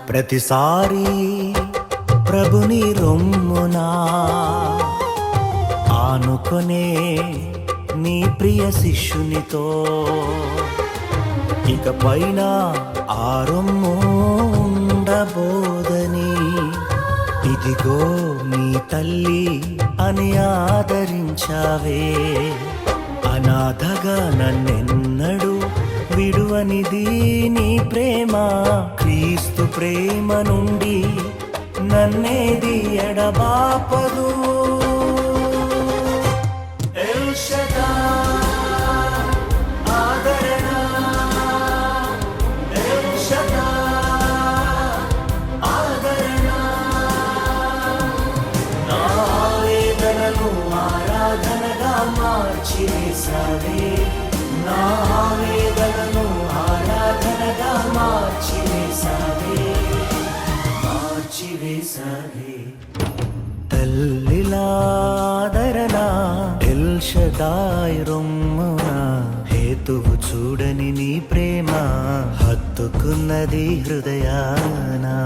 ప్రతిసారి ప్రభుని రొమ్మునా ఆనుకొనే నీ ప్రియ శిష్యునితో ఇక పైన ఆ రొమ్ము ఉండబోదని ఇదిగో నీ తల్లి అని ఆదరించావే. అనాథగా నన్నెన్నడు విడువనిది నీ ప్రేమ, క్రీస్తు ప్రేమ నుండి నన్నేది ఎడబాపదు. ఎల్ షదాయ్ ఆదరణ, ఎల్ షదాయ్ ఆదరణ. నా వేదనను ఆరాధనగా మార్చివేశావే, నా వేదనను ఆరాధనగా మార్చివేశావే. తల్లిలాదరణ ఎల్ షదాయ్ రొమ్మున హేతువు చూడని నీ ప్రేమ హత్తుకున్నది హృదయానా.